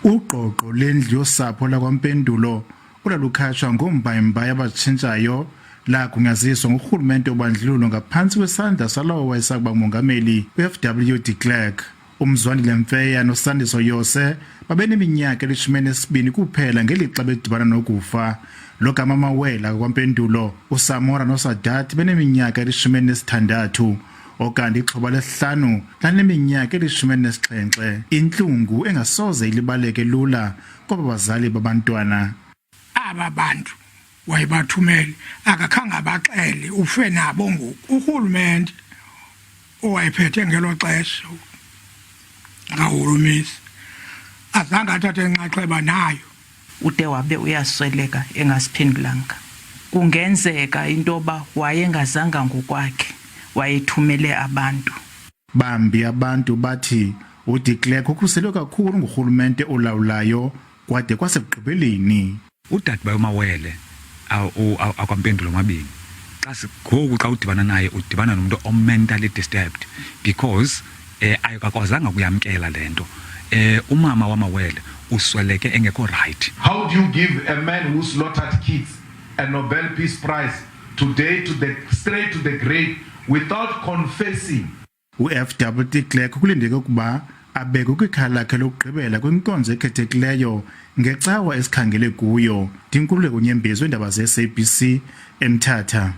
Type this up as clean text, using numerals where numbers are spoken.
Ugqogqo lendlu yosapho lakwaMpendulo ulalukhashwa ngombayimbayi abatshintshayo lagunyaziswa ngurhulumente obandlululo ngaphantsi kwesandla salowo wayesakuba ngumongameli Fw de Klerk. Umzwandile Mfeya noSandiso Yose babeneminyaka eli-12 kuphela ngelixa bedibana nokufa. Lo gama amawela kwaMpendulo uSamora noSadat beneminyaka eli-16. Okandi ixhoba lesihlanu laneminyaka eli-17. Intlungu engasoze ilibaleke lula kwaba bazali babantwana. Aba bantu wayebathumele akakhange abaxele ufe nabo ngoku. Urhulumente owayephethe ngelo xesha ngahulumisi azange athathe inxaxheba nayo. Ude wabe uyasweleka engasiphendulanga. Kungenzeka intoba wayengazanga ngokwakhe, wayethumele abantu. Bambi abantu bathi uDe Klerk ukhuselwe kakhulu ngurhulumente olawulayo kwade kwasekugqibeleni. Udade mawele akwaMpendulo mabini. Xa udibana naye udibana nomuntu mentally disturbed because ayikakwazanga kuyamkela lento. Umama wamawele usweleke engekho right. How do you give a man who slaughtered kids a Nobel Peace Prize today straight to the grave without confessing? Fw de Klerk kulindeke ukuba abeke kwikhaya lakhe lokugqibela kwinkonzo ekhethekileyo ngecawa esikhangele kuyo. Dinkululeko Nyembezi weendaba ze-SABC eMthatha.